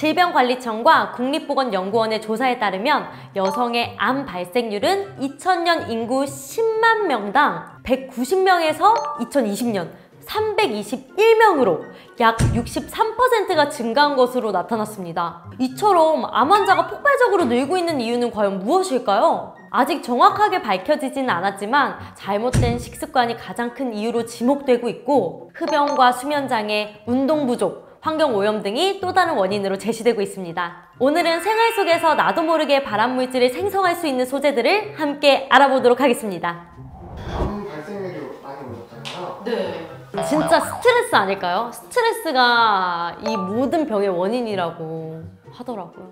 질병관리청과 국립보건연구원의 조사에 따르면 여성의 암 발생률은 2000년 인구 10만 명당 190명에서 2020년 321명으로 약 63%가 증가한 것으로 나타났습니다. 이처럼 암 환자가 폭발적으로 늘고 있는 이유는 과연 무엇일까요? 아직 정확하게 밝혀지지는 않았지만 잘못된 식습관이 가장 큰 이유로 지목되고 있고, 흡연과 수면장애, 운동 부족, 환경오염 등이 또 다른 원인으로 제시되고 있습니다. 오늘은 생활 속에서 나도 모르게 발암물질을 생성할 수 있는 소재들을 함께 알아보도록 하겠습니다. 암 발생률이 많이 오셨잖아요. 네. 진짜 스트레스 아닐까요? 스트레스가 이 모든 병의 원인이라고 하더라고요.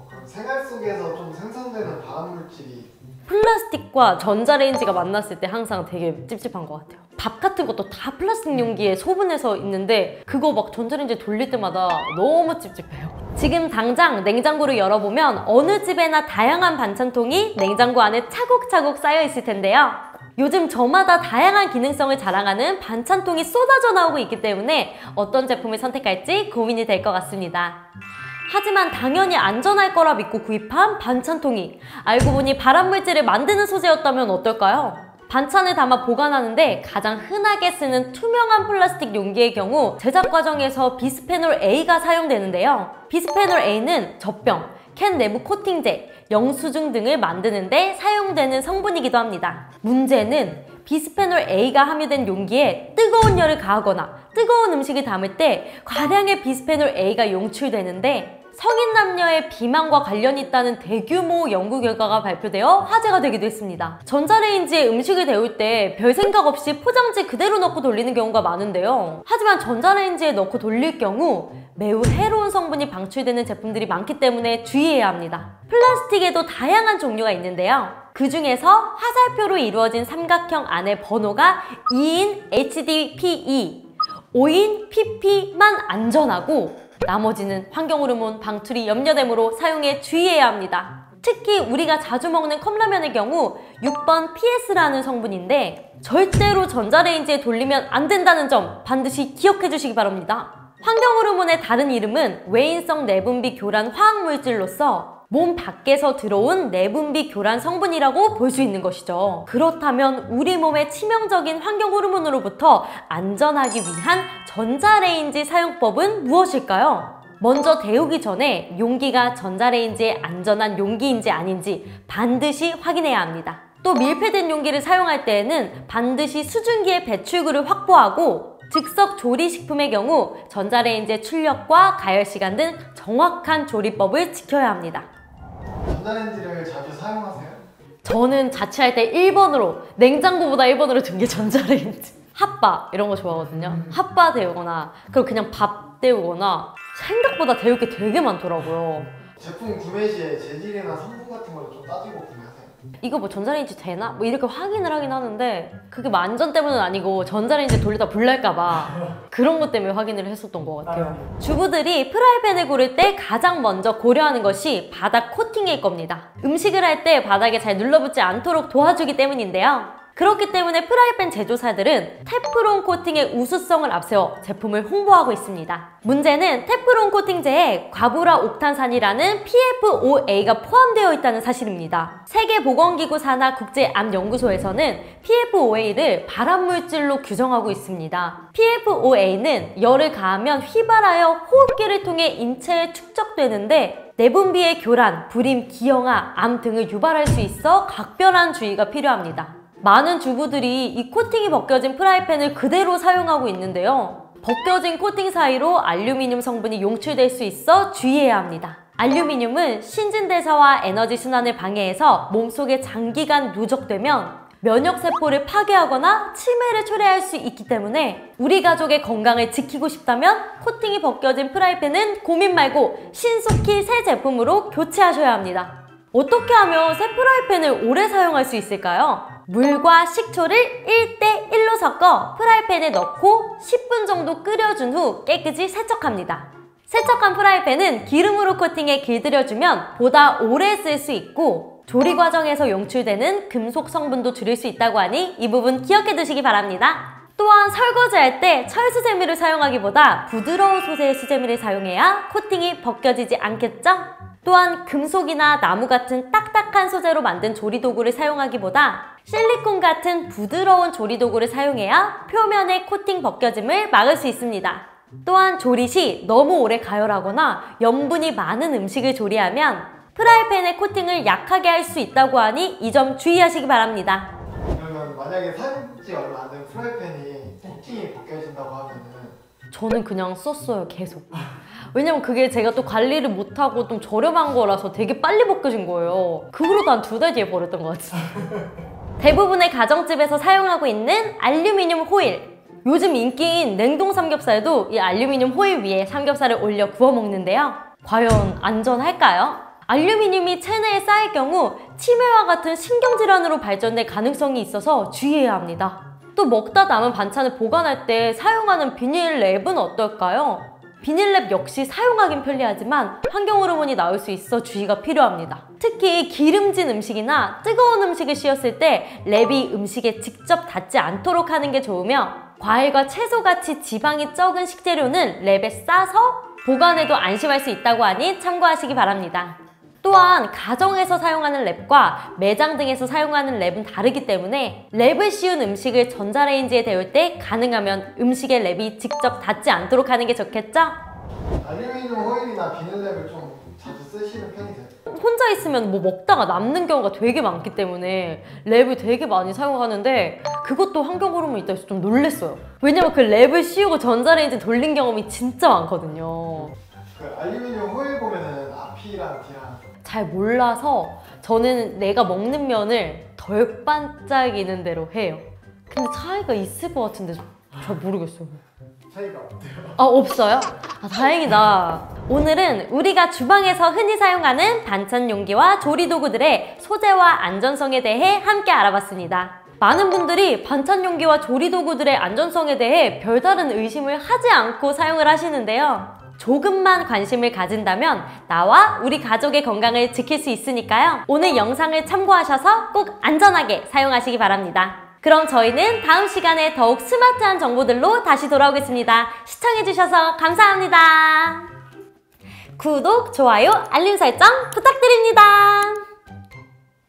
그럼 생활 속에서 좀 생성되는 발암물질이 플라스틱과 전자레인지가 만났을 때 항상 되게 찝찝한 것 같아요. 밥 같은 것도 다 플라스틱 용기에 소분해서 있는데 그거 막 전자레인지 돌릴 때마다 너무 찝찝해요. 지금 당장 냉장고를 열어보면 어느 집에나 다양한 반찬통이 냉장고 안에 차곡차곡 쌓여 있을 텐데요. 요즘 저마다 다양한 기능성을 자랑하는 반찬통이 쏟아져 나오고 있기 때문에 어떤 제품을 선택할지 고민이 될 것 같습니다. 하지만 당연히 안전할 거라 믿고 구입한 반찬통이 알고 보니 발암물질을 만드는 소재였다면 어떨까요? 반찬을 담아 보관하는데 가장 흔하게 쓰는 투명한 플라스틱 용기의 경우 제작 과정에서 비스페놀 A가 사용되는데요. 비스페놀 A는 젖병, 캔 내부 코팅제, 영수증 등을 만드는 데 사용되는 성분이기도 합니다. 문제는 비스페놀 A가 함유된 용기에 뜨거운 열을 가하거나 뜨거운 음식을 담을 때 과량의 비스페놀 A가 용출되는데 성인 남녀의 비만과 관련이 있다는 대규모 연구 결과가 발표되어 화제가 되기도 했습니다. 전자레인지에 음식을 데울 때 별 생각 없이 포장지 그대로 넣고 돌리는 경우가 많은데요. 하지만 전자레인지에 넣고 돌릴 경우 매우 해로운 성분이 방출되는 제품들이 많기 때문에 주의해야 합니다. 플라스틱에도 다양한 종류가 있는데요. 그 중에서 화살표로 이루어진 삼각형 안에 번호가 2인 HDPE, 5인 PP만 안전하고 나머지는 환경호르몬 방출이 염려되므로 사용에 주의해야 합니다. 특히 우리가 자주 먹는 컵라면의 경우 6번 PS라는 성분인데 절대로 전자레인지에 돌리면 안 된다는 점 반드시 기억해 주시기 바랍니다. 환경호르몬의 다른 이름은 외인성 내분비 교란 화학물질로서 몸 밖에서 들어온 내분비 교란 성분이라고 볼 수 있는 것이죠. 그렇다면 우리 몸에 치명적인 환경 호르몬으로부터 안전하기 위한 전자레인지 사용법은 무엇일까요? 먼저 데우기 전에 용기가 전자레인지에 안전한 용기인지 아닌지 반드시 확인해야 합니다. 또 밀폐된 용기를 사용할 때에는 반드시 수증기의 배출구를 확보하고 즉석 조리식품의 경우 전자레인지의 출력과 가열 시간 등 정확한 조리법을 지켜야 합니다. 전자레인지를 자주 사용하세요? 저는 자취할 때 1번으로 냉장고보다 1번으로 둔 게 전자레인지. 핫바 이런 거 좋아하거든요. 핫바 데우거나 그리고 그냥 밥 데우거나 생각보다 데울 게 되게 많더라고요. 제품 구매 시에 재질이나 성분 같은 걸 좀 따지고 구매하세요? 이거 뭐 전자레인지 되나? 뭐 이렇게 확인을 하긴 하는데 그게 뭐 안전 때문은 아니고 전자레인지 돌리다 불날까봐 그런 것 때문에 확인을 했었던 것 같아요. 주부들이 프라이팬을 고를 때 가장 먼저 고려하는 것이 바닥 코팅일 겁니다. 음식을 할 때 바닥에 잘 눌러붙지 않도록 도와주기 때문인데요. 그렇기 때문에 프라이팬 제조사들은 테프론 코팅의 우수성을 앞세워 제품을 홍보하고 있습니다. 문제는 테프론 코팅제에 과부라 옥탄산이라는 PFOA가 포함되어 있다는 사실입니다. 세계보건기구 산하 국제암연구소에서는 PFOA를 발암물질로 규정하고 있습니다. PFOA는 열을 가하면 휘발하여 호흡기를 통해 인체에 축적되는데 내분비의 교란, 불임, 기형아, 암 등을 유발할 수 있어 각별한 주의가 필요합니다. 많은 주부들이 이 코팅이 벗겨진 프라이팬을 그대로 사용하고 있는데요. 벗겨진 코팅 사이로 알루미늄 성분이 용출될 수 있어 주의해야 합니다. 알루미늄은 신진대사와 에너지 순환을 방해해서 몸속에 장기간 누적되면 면역세포를 파괴하거나 치매를 초래할 수 있기 때문에 우리 가족의 건강을 지키고 싶다면 코팅이 벗겨진 프라이팬은 고민 말고 신속히 새 제품으로 교체하셔야 합니다. 어떻게 하면 새 프라이팬을 오래 사용할 수 있을까요? 물과 식초를 1:1로 섞어 프라이팬에 넣고 10분 정도 끓여준 후 깨끗이 세척합니다. 세척한 프라이팬은 기름으로 코팅해 길들여주면 보다 오래 쓸 수 있고 조리 과정에서 용출되는 금속 성분도 줄일 수 있다고 하니 이 부분 기억해 두시기 바랍니다. 또한 설거지할 때 철 수세미를 사용하기보다 부드러운 소재의 수세미를 사용해야 코팅이 벗겨지지 않겠죠? 또한 금속이나 나무 같은 딱딱한 소재로 만든 조리도구를 사용하기보다 실리콘 같은 부드러운 조리도구를 사용해야 표면의 코팅 벗겨짐을 막을 수 있습니다. 또한 조리 시 너무 오래 가열하거나 염분이 많은 음식을 조리하면 프라이팬의 코팅을 약하게 할 수 있다고 하니 이 점 주의하시기 바랍니다. 그러면 만약에 사용한 지 얼마 안 된 프라이팬이 코팅이 벗겨진다고 하면은 저는 그냥 썼어요, 계속. 왜냐면 그게 제가 또 관리를 못하고 좀 저렴한 거라서 되게 빨리 벗겨진 거예요. 그거로도 한 2달 뒤에 버렸던 것 같아요. 대부분의 가정집에서 사용하고 있는 알루미늄 호일. 요즘 인기인 냉동 삼겹살도 이 알루미늄 호일 위에 삼겹살을 올려 구워 먹는데요. 과연 안전할까요? 알루미늄이 체내에 쌓일 경우 치매와 같은 신경질환으로 발전될 가능성이 있어서 주의해야 합니다. 또 먹다 남은 반찬을 보관할 때 사용하는 비닐랩은 어떨까요? 비닐랩 역시 사용하긴 편리하지만 환경 호르몬이 나올 수 있어 주의가 필요합니다. 특히 기름진 음식이나 뜨거운 음식을 씌웠을 때 랩이 음식에 직접 닿지 않도록 하는 게 좋으며 과일과 채소같이 지방이 적은 식재료는 랩에 싸서 보관해도 안심할 수 있다고 하니 참고하시기 바랍니다. 또한 가정에서 사용하는 랩과 매장 등에서 사용하는 랩은 다르기 때문에 랩을 씌운 음식을 전자레인지에 데울 때 가능하면 음식에 랩이 직접 닿지 않도록 하는 게 좋겠죠? 알루미늄 호일이나 비닐랩을 좀 자주 쓰시는 편이세요? 혼자 있으면 뭐 먹다가 남는 경우가 되게 많기 때문에 랩을 되게 많이 사용하는데 그것도 환경 호르몬이 있다 해서 좀 놀랬어요. 왜냐면 그 랩을 씌우고 전자레인지 돌린 경험이 진짜 많거든요. 그 알루미늄 호일 보면은 앞이랑 뒤랑 잘 몰라서 저는 내가 먹는 면을 덜 반짝이는 대로 해요. 근데 차이가 있을 것 같은데 잘 모르겠어요. 차이가 없대요. 아, 없어요? 아, 다행이다. 오늘은 우리가 주방에서 흔히 사용하는 반찬 용기와 조리도구들의 소재와 안전성에 대해 함께 알아봤습니다. 많은 분들이 반찬 용기와 조리도구들의 안전성에 대해 별다른 의심을 하지 않고 사용을 하시는데요. 조금만 관심을 가진다면 나와 우리 가족의 건강을 지킬 수 있으니까요. 오늘 영상을 참고하셔서 꼭 안전하게 사용하시기 바랍니다. 그럼 저희는 다음 시간에 더욱 스마트한 정보들로 다시 돌아오겠습니다. 시청해주셔서 감사합니다. 구독, 좋아요, 알림 설정 부탁드립니다.